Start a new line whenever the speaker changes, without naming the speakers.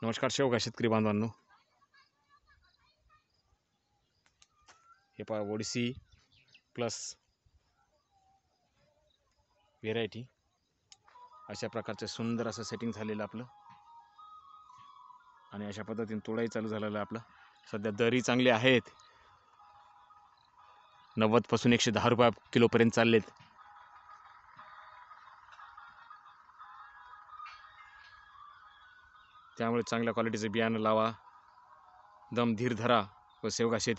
नमस्कार शेवगा शेतकरी बांधवांनो, हे पहा ओडिसी प्लस व्हेरायटी अशा प्रकारचं सुंदर असं सेटिंग झालेलं आपलं आणि अशा पद्धतीने तोडाई चालू झालेला आपला. सध्या दरी चांगली आहेत, 90 पासून 110 रुपये किलोपर्यंत चाललेत. त्यामुळे चांगल्या क्वालिटीचं बियाणं लावा, दम धीर धरा व शेवगा शेती